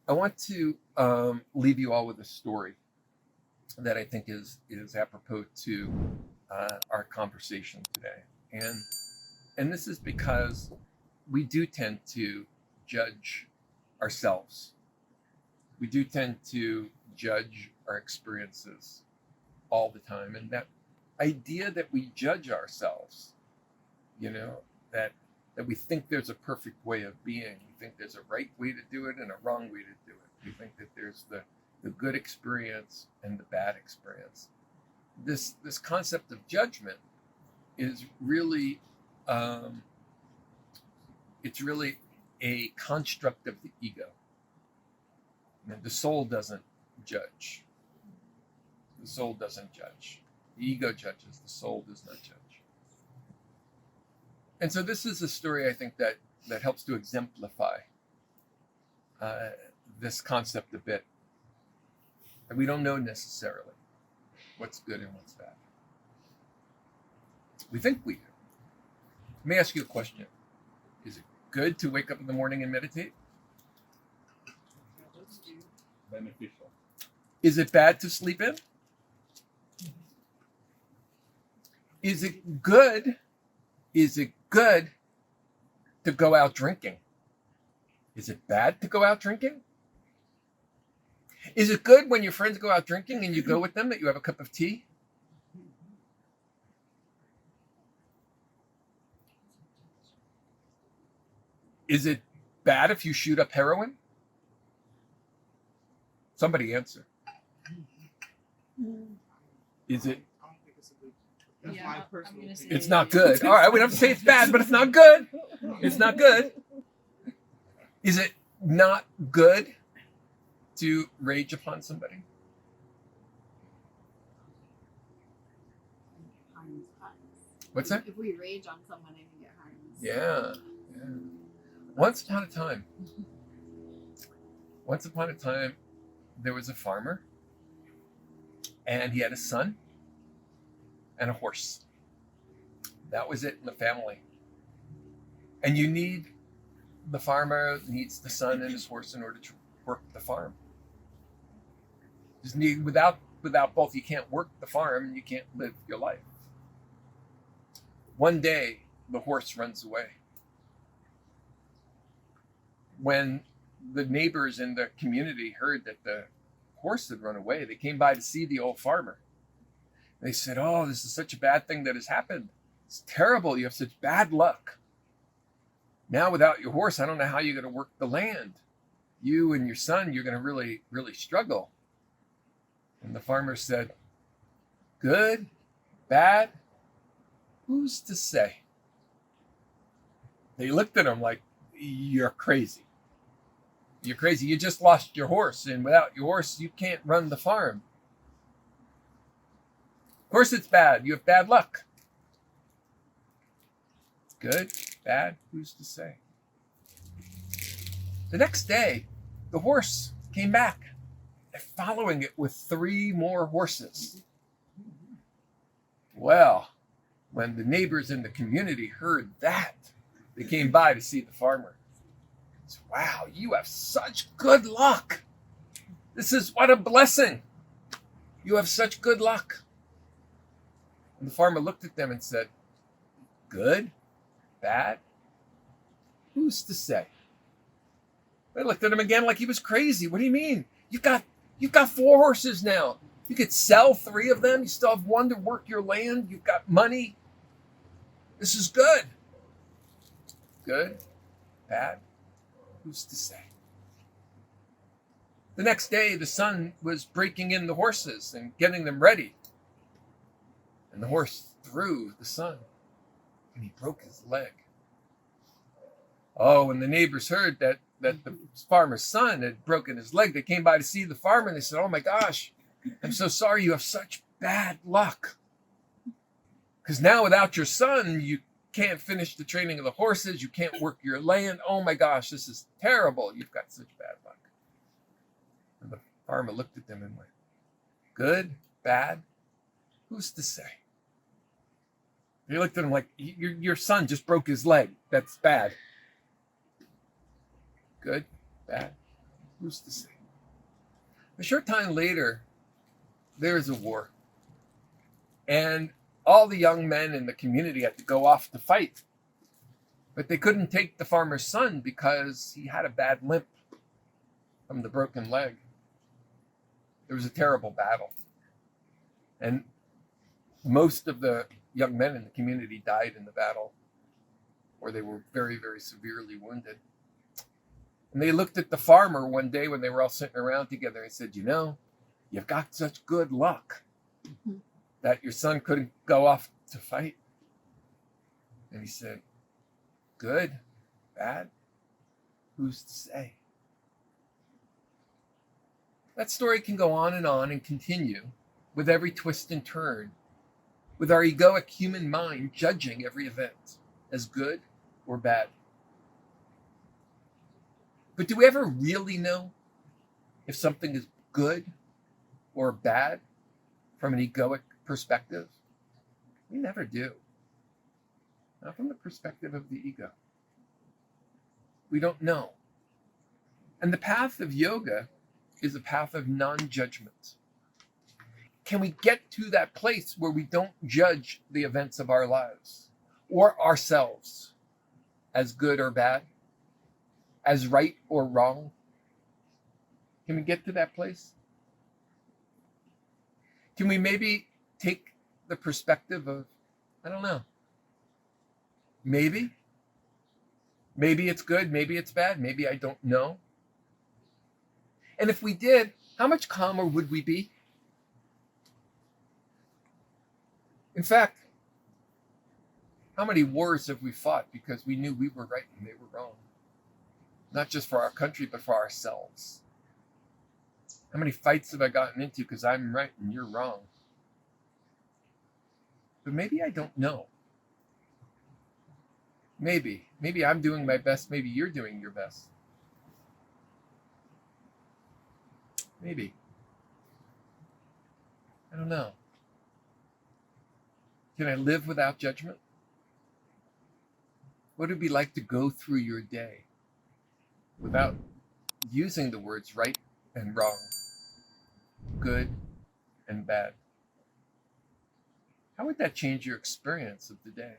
I want to leave you all with a story that I think is apropos to our conversation today, and this is because we do tend to judge ourselves. We do tend to judge our experiences all the time, and that idea that we judge ourselves, that we think there's a perfect way of being. We think there's a right way to do it and a wrong way to do it. We think that there's the good experience and the bad experience. This concept of judgment is really it's really a construct of the ego. The soul doesn't judge. The soul doesn't judge. The ego judges. The soul does not judge. And so this is a story, I think, that helps to exemplify this concept a bit. And we don't know necessarily what's good and what's bad. We think we do. Let me ask you a question. Is it good to wake up in the morning and meditate? Beneficial. Is it bad to sleep in? Is it good? Is it good to go out drinking? Is it bad to go out drinking? Is it good when your friends go out drinking and you go with them that you have a cup of tea? Is it bad if you shoot up heroin? Somebody answer. Is it? Yeah, It's not good. All right, we don't have to say it's bad, but it's not good. It's not good. Is it not good to rage upon somebody? What's that? If we rage on someone, it can get harmed. Yeah. Once upon a time, there was a farmer, and he had a son and a horse. That was it in the family. And the farmer needs the son and his horse in order to work the farm. Without both, you can't work the farm and you can't live your life. One day, the horse runs away. When the neighbors in the community heard that the horse had run away, they came by to see the old farmer. They said, "Oh, this is such a bad thing that has happened. It's terrible. You have such bad luck. Now without your horse, I don't know how you're going to work the land. You and your son, you're going to really, really struggle." And the farmer said, "Good, bad, who's to say?" They looked at him like, "You're crazy. You're crazy. You just lost your horse, and without your horse, you can't run the farm. Of course it's bad. You have bad luck." Good, bad, who's to say? The next day, the horse came back, and following it with 3 more horses. Well, when the neighbors in the community heard that, they came by to see the farmer. They said, "Wow, you have such good luck. What a blessing. You have such good luck." And the farmer looked at them and said, "Good, bad, who's to say?" They looked at him again like he was crazy. "What do you mean? You've got 4 horses now. You could sell 3 of them. You still have 1 to work your land. You've got money. This is good." Good, bad, who's to say? The next day, the son was breaking in the horses and getting them ready. And the horse threw the son, and he broke his leg. Oh, when the neighbors heard that the farmer's son had broken his leg, they came by to see the farmer, and they said, "Oh my gosh, I'm so sorry you have such bad luck. Because now without your son, you can't finish the training of the horses, you can't work your land. Oh my gosh, this is terrible. You've got such bad luck." And the farmer looked at them and went, "Good, bad, who's to say?" He looked at him like, your son just broke his leg. That's bad. Good, bad, Who's to say? A short time later, there is a war. And all the young men in the community had to go off to fight. But they couldn't take the farmer's son because he had a bad limp from the broken leg. There was a terrible battle. And most of the young men in the community died in the battle, or they were very, very severely wounded. And they looked at the farmer one day when they were all sitting around together and said, you've got such good luck that your son couldn't go off to fight. And he said, good, bad, who's to say? That story can go on and continue with every twist and turn, with our egoic human mind judging every event as good or bad. But do we ever really know if something is good or bad from an egoic perspective? We never do. Not from the perspective of the ego. We don't know. And the path of yoga is a path of non-judgment. Can we get to that place where we don't judge the events of our lives or ourselves as good or bad, as right or wrong? Can we get to that place? Can we maybe take the perspective of, I don't know, maybe it's good, maybe it's bad, maybe I don't know. And if we did, how much calmer would we be? In fact, how many wars have we fought because we knew we were right and they were wrong? Not just for our country, but for ourselves. How many fights have I gotten into because I'm right and you're wrong? But maybe I don't know. Maybe I'm doing my best. Maybe you're doing your best. Maybe. I don't know. Can I live without judgment? What would it be like to go through your day without using the words right and wrong, good and bad? How would that change your experience of the day?